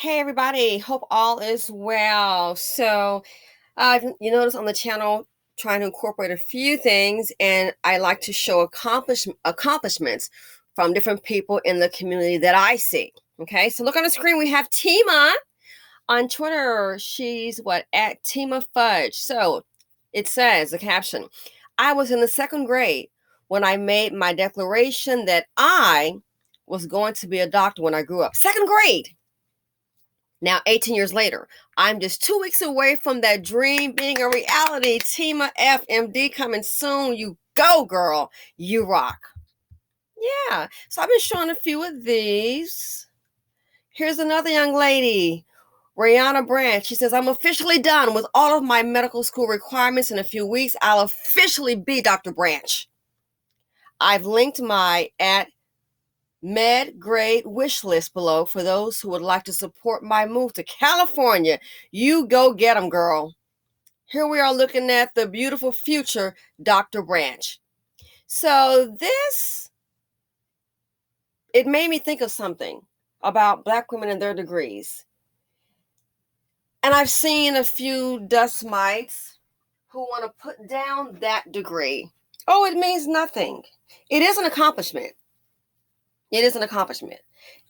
Hey everybody, hope all is well. You notice on the channel trying to incorporate a few things, and I like to show accomplishments from different people in the community that I see. Okay, so look on the screen. We have Tima on Twitter. She's at Tima Fudge. So it says the caption: I was in the second grade when I made my declaration that I was going to be a doctor when I grew up. Second grade. Now, 18 years later, I'm just 2 weeks away from that dream being a reality. Tima FMD coming soon. You go, girl. You rock. Yeah. So I've been showing a few of these. Here's another young lady, Rihanna Branch. She says, I'm officially done with all of my medical school requirements. In a few weeks, I'll officially be Dr. Branch. I've linked my med grade wish list below for those who would like to support my move to California. You go get them, girl. Here we are looking at the beautiful future Dr. Branch. So it made me think of something about Black women and their degrees. And I've seen a few dust mites who want to put down that degree. Oh, it means nothing. It is an accomplishment. It is an accomplishment.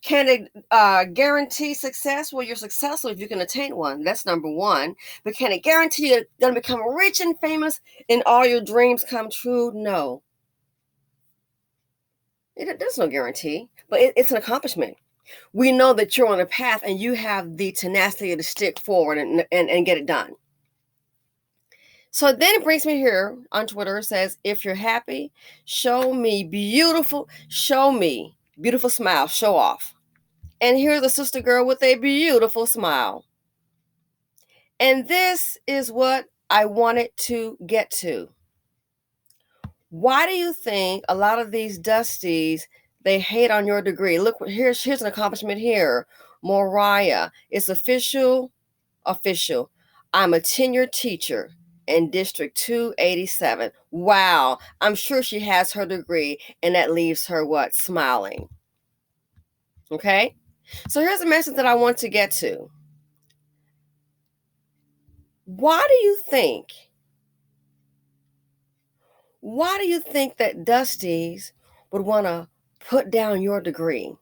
Can it guarantee success? Well, you're successful if you can attain one. That's number one. But can it guarantee you're going to become rich and famous and all your dreams come true? No. There's no guarantee, but it's an accomplishment. We know that you're on a path and you have the tenacity to stick forward and get it done. So then it brings me here on Twitter. It says, if you're happy, show me beautiful smile, show off. And here's a sister girl with a beautiful smile. And this is what I wanted to get to. Why do you think a lot of these Dusties, they hate on your degree? Look, here's an accomplishment here. Moriah, it's official. I'm a tenured teacher in District 287. Wow, I'm sure she has her degree, and that leaves her smiling. Okay? So here's a message that I want to get to. Why do you think that Dusties would want to put down your degree?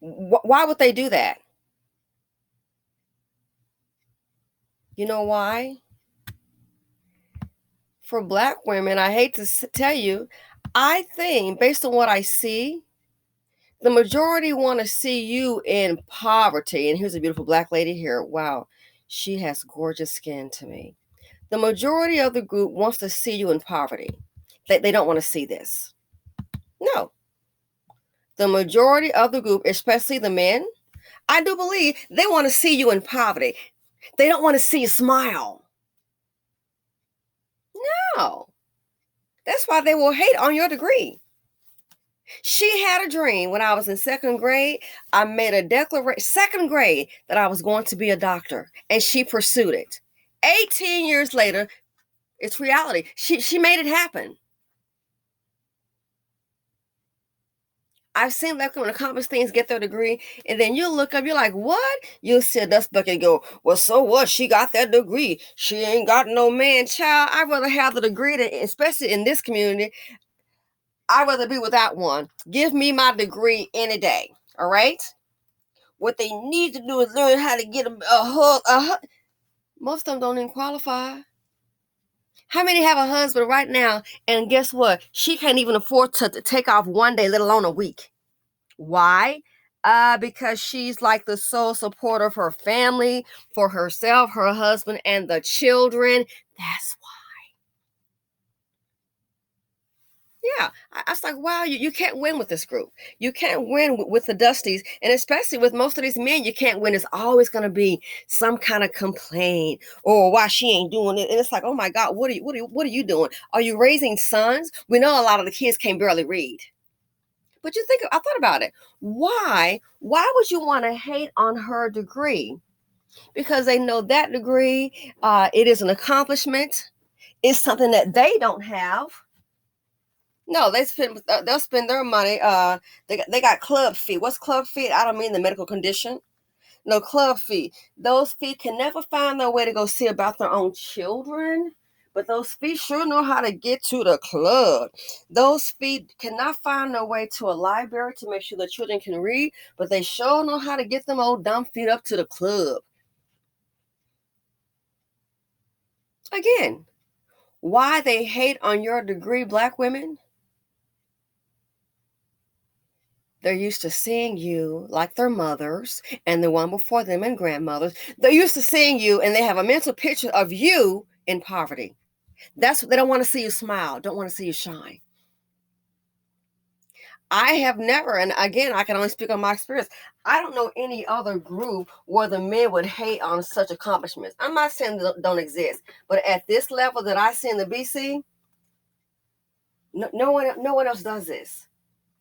Why would they do that? You know why? For Black women, I hate to tell you, I think based on what I see, the majority want to see you in poverty. And here's a beautiful Black lady here. Wow, she has gorgeous skin to me. The majority of the group wants to see you in poverty. They don't want to see this. No. The majority of the group, especially the men, I do believe they want to see you in poverty. They don't want to see you smile. No. That's why they will hate on your degree. She had a dream when I was in second grade. I made a declaration, second grade, that I was going to be a doctor, and she pursued it. 18 years later, it's reality. She made it happen. I've seen Black women accomplish things, get their degree, and then you look up, you're like, what? You'll see a dust bucket and go, well, so what? She got that degree. She ain't got no man. Child, I'd rather have the degree, especially in this community. I'd rather be without one. Give me my degree any day. All right? What they need to do is learn how to get a hug. Most of them don't even qualify. How many have a husband right now? And guess what? She can't even afford to take off one day, let alone a week. Why? Because she's like the sole supporter of her family, for herself, her husband, and the children. That's why. Yeah, I was like, wow, you can't win with this group. You can't win with the Dusties, and especially with most of these men, you can't win. It's always going to be some kind of complaint or why she ain't doing it. And it's like, oh my God, what are you doing? Are you raising sons? We know a lot of the kids can barely read. But I thought about it. Why would you want to hate on her degree? Because they know that degree, it is an accomplishment. It's something that they don't have. No, they'll spend their money. They got club fee. What's club fee? I don't mean the medical condition. No, club fee. Those feet can never find their way to go see about their own children, but those feet sure know how to get to the club. Those feet cannot find their way to a library to make sure the children can read, but they sure know how to get them old dumb feet up to the club. Again, why they hate on your degree, black women? They're used to seeing you like their mothers and the one before them and grandmothers. They're used to seeing you and they have a mental picture of you in poverty. That's what they don't want to see you smile, don't want to see you shine. I have never, and again, I can only speak on my experience. I don't know any other group where the men would hate on such accomplishments. I'm not saying they don't exist, but at this level that I see in the BC, no one else does this.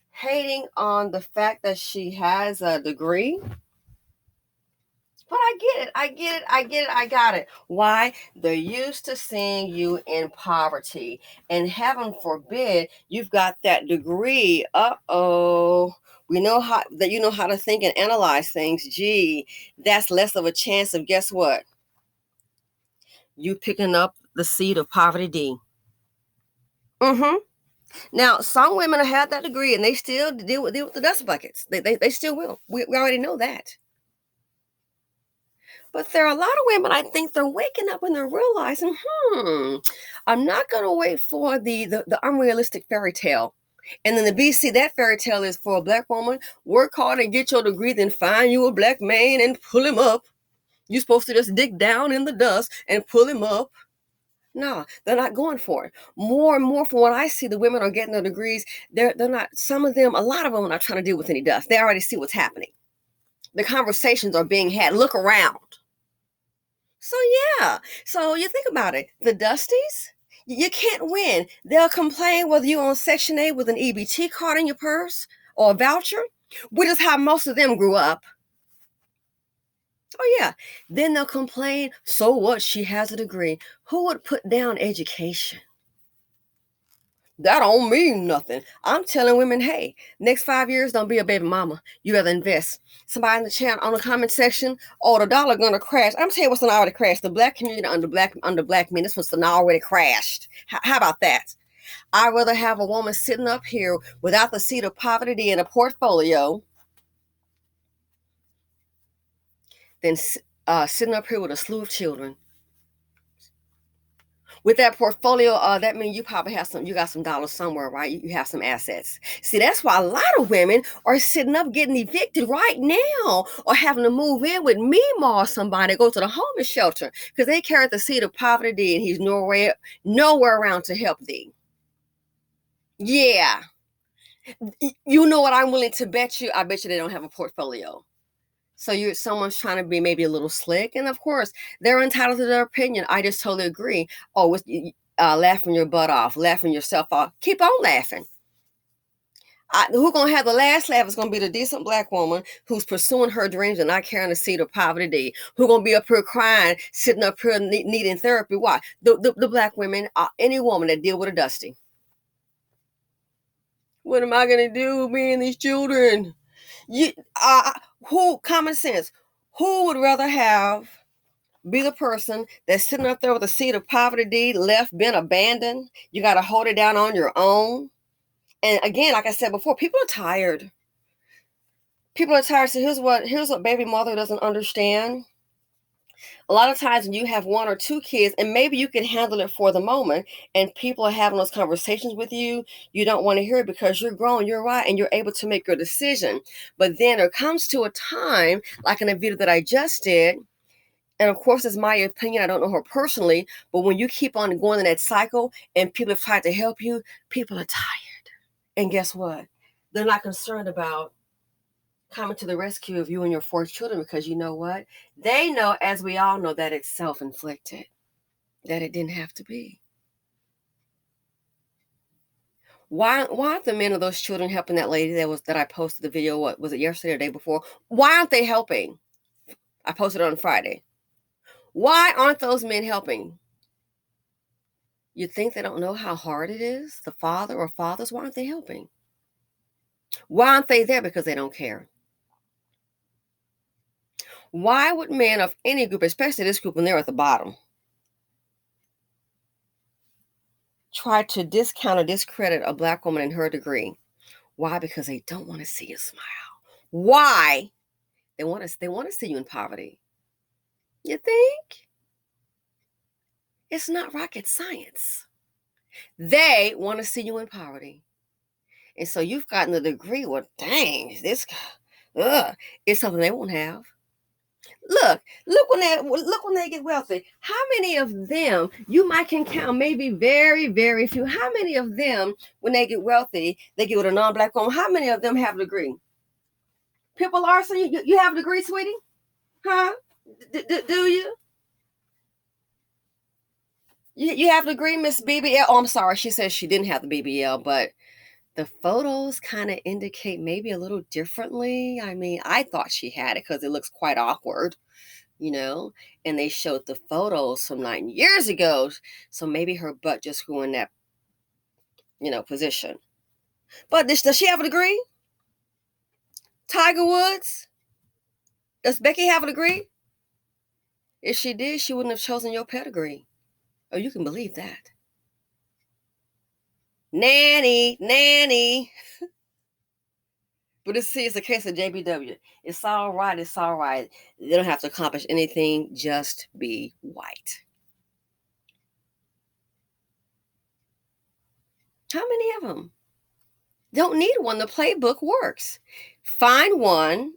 Hating on the fact that she has a degree. But I get it. I got it. Why? They're used to seeing you in poverty. And heaven forbid you've got that degree. Uh-oh. We know how that you know how to think and analyze things. Gee, that's less of a chance of guess what? You picking up the seed of poverty D. Mm-hmm. Now, some women have had that degree and they still deal with the dust buckets. They still will. We already know that. But there are a lot of women, I think they're waking up and they're realizing, I'm not going to wait for the unrealistic fairy tale. And then the BC, that fairy tale is for a black woman, work hard and get your degree, then find you a black man and pull him up. You're supposed to just dig down in the dust and pull him up. No, they're not going for it. More and more from what I see, the women are getting their degrees. They're not, some of them, a lot of them are not trying to deal with any dust. They already see what's happening. The conversations are being had. Look around. So yeah, so you think about it. The Dusties, you can't win. They'll complain whether you're on Section 8 with an EBT card in your purse or a voucher, which is how most of them grew up. Oh yeah. Then they'll complain, so what? She has a degree. Who would put down education? That don't mean nothing. I'm telling women, hey, next 5 years, don't be a baby mama. You rather invest. Somebody in the chat on the comment section, oh, the dollar gonna crash. I'm telling you what's already crashed. The black community under black men, this was already crashed. How about that? I'd rather have a woman sitting up here without the seed of poverty in a portfolio than sitting up here with a slew of children. With that portfolio, that means you probably have you got some dollars somewhere, right? You have some assets. See, that's why a lot of women are sitting up getting evicted right now or having to move in with Mima or somebody, go to the homeless shelter because they carry the seed of poverty and he's nowhere around to help thee. Yeah. You know what I'm willing to bet you? I bet you they don't have a portfolio. So someone's trying to be maybe a little slick, and of course they're entitled to their opinion. I just totally agree. Oh, laughing your butt off, laughing yourself off. Keep on laughing. Who's gonna have the last laugh is gonna be the decent black woman who's pursuing her dreams and not carrying the seed of poverty. Who's gonna be up here crying, sitting up here needing therapy? Why? The black women, any woman that deal with a dusty. What am I gonna do, me and these children? You, who common sense? Who would rather be the person that's sitting up there with a seed of poverty, left, been abandoned? You got to hold it down on your own. And again, like I said before, people are tired. People are tired. So here's what baby mother doesn't understand. A lot of times when you have one or two kids, and maybe you can handle it for the moment, and people are having those conversations with you, you don't want to hear it because you're grown, you're right, and you're able to make your decision. But then there comes to a time, like in a video that I just did, and of course, it's my opinion. I don't know her personally, but when you keep on going in that cycle and people have tried to help you, people are tired. And guess what? They're not concerned about coming to the rescue of you and your 4 children because you know what? They know, as we all know, that it's self-inflicted, that it didn't have to be. Why aren't the men of those children helping that lady that I posted the video, what was it, yesterday or the day before? Why aren't they helping? I posted it on Friday. Why aren't those men helping? You think they don't know how hard it is? The father or fathers, why aren't they helping? Why aren't they there? Because they don't care. Why would men of any group, especially this group when they're at the bottom, try to discount or discredit a Black woman and her degree? Why? Because they don't want to see you smile. Why? They want to see you in poverty. You think? It's not rocket science. They want to see you in poverty. And so you've gotten the degree. Well, dang, this it's something they won't have. Look when they get wealthy. How many of them you might can count? Maybe very, very few. How many of them, when they get wealthy, they get with a non-Black woman? How many of them have a degree? People are saying you have a degree, sweetie, huh? Do you? You have a degree, Miss BBL? Oh, I'm sorry. She says she didn't have the BBL, but the photos kind of indicate maybe a little differently. I mean, I thought she had it because it looks quite awkward, you know, and they showed the photos from 9 years ago. So maybe her butt just grew in that, position. But does she have a degree? Tiger Woods? Does Becky have a degree? If she did, she wouldn't have chosen your pedigree. Oh, you can believe that. Nanny, nanny. But it's a case of JBW. It's all right. It's all right. They don't have to accomplish anything. Just be white. How many of them? Don't need one. The playbook works. Find one,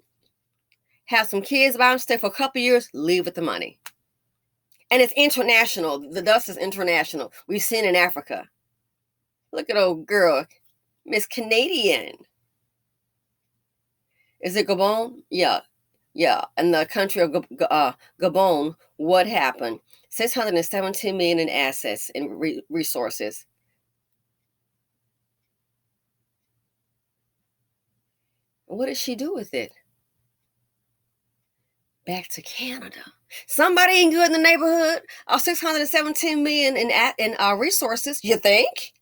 have some kids by them, stay for a couple years, leave with the money. And it's international. The dust is international. We've seen in Africa. Look at old girl, Miss Canadian. Is it Gabon? Yeah. Yeah. In the country of Gabon, what happened? 617 million in assets and resources. What did she do with it? Back to Canada. Somebody ain't good in the neighborhood. 617 million in resources. You think?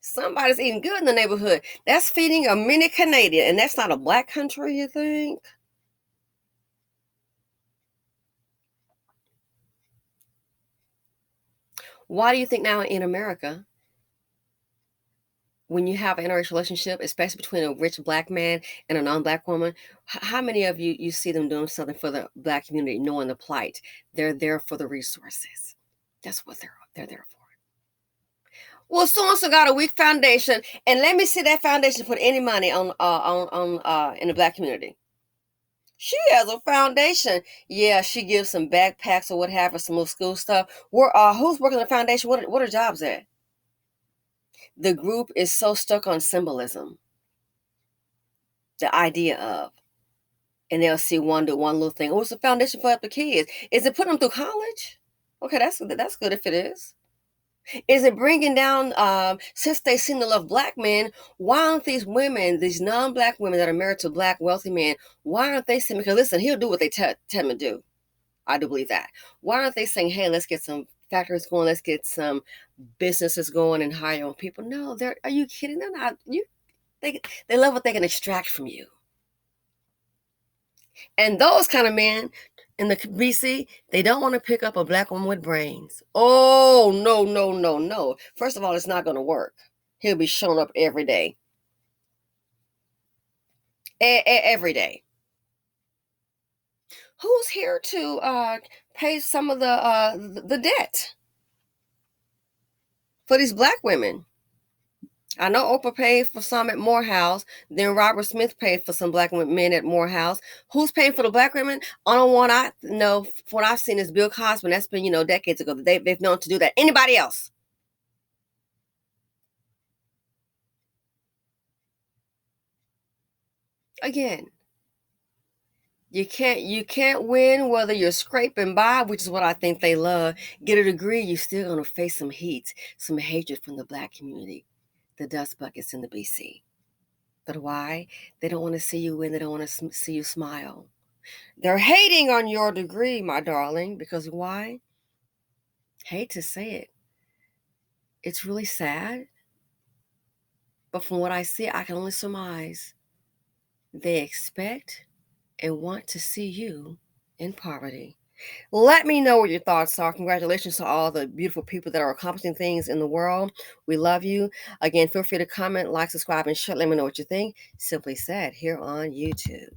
Somebody's eating good in the neighborhood. That's feeding a mini Canadian, and that's not a Black country. You think? Why do you think now in America, when you have an interracial relationship, especially between a rich Black man and a non-Black woman, how many of you see them doing something for the Black community, knowing the plight? They're there for the resources. That's what they're there for. Well, so and so got a weak foundation, and let me see that foundation put any money on in the Black community. She has a foundation. Yeah, she gives some backpacks or what have you, some little school stuff. Who's working the foundation? What are jobs at? The group is so stuck on symbolism, the idea of, and they'll see do one little thing. Oh, it's a foundation for the kids. Is it putting them through college? Okay, that's good if it is. Is it bringing down, since they seem to love Black men, why aren't these women, these non-Black women that are married to Black wealthy men, why aren't they saying, because listen, he'll do what they tell him to do. I do believe that. Why aren't they saying, hey, let's get some factories going, let's get some businesses going and hire on people? No, are you kidding? They're not, they love what they can extract from you. And those kind of men in the BC, they don't want to pick up a Black woman with brains. Oh, no, no, no, no. First of all, it's not going to work. He'll be showing up every day. Every day. Who's here to pay some of the debt for these Black women? I know Oprah paid for some at Morehouse. Then Robert Smith paid for some Black men at Morehouse. Who's paying for the Black women? Only one I know, from what I've seen, is Bill Cosby. That's been, decades ago. They've known to do that. Anybody else? Again, you can't win whether you're scraping by, which is what I think they love. Get a degree, you're still gonna face some heat, some hatred from the Black community, the dust buckets in the BC. But why? They don't want to see you win. They don't want to see you smile. They're hating on your degree, my darling, because why? Hate to say it. It's really sad, but from what I see, I can only surmise they expect and want to see you in poverty. Let me know what your thoughts are. Congratulations to all the beautiful people that are accomplishing things in the world. We love you. Again, feel free to comment, like, subscribe, and share. Let me know what you think. Simply Said here on YouTube.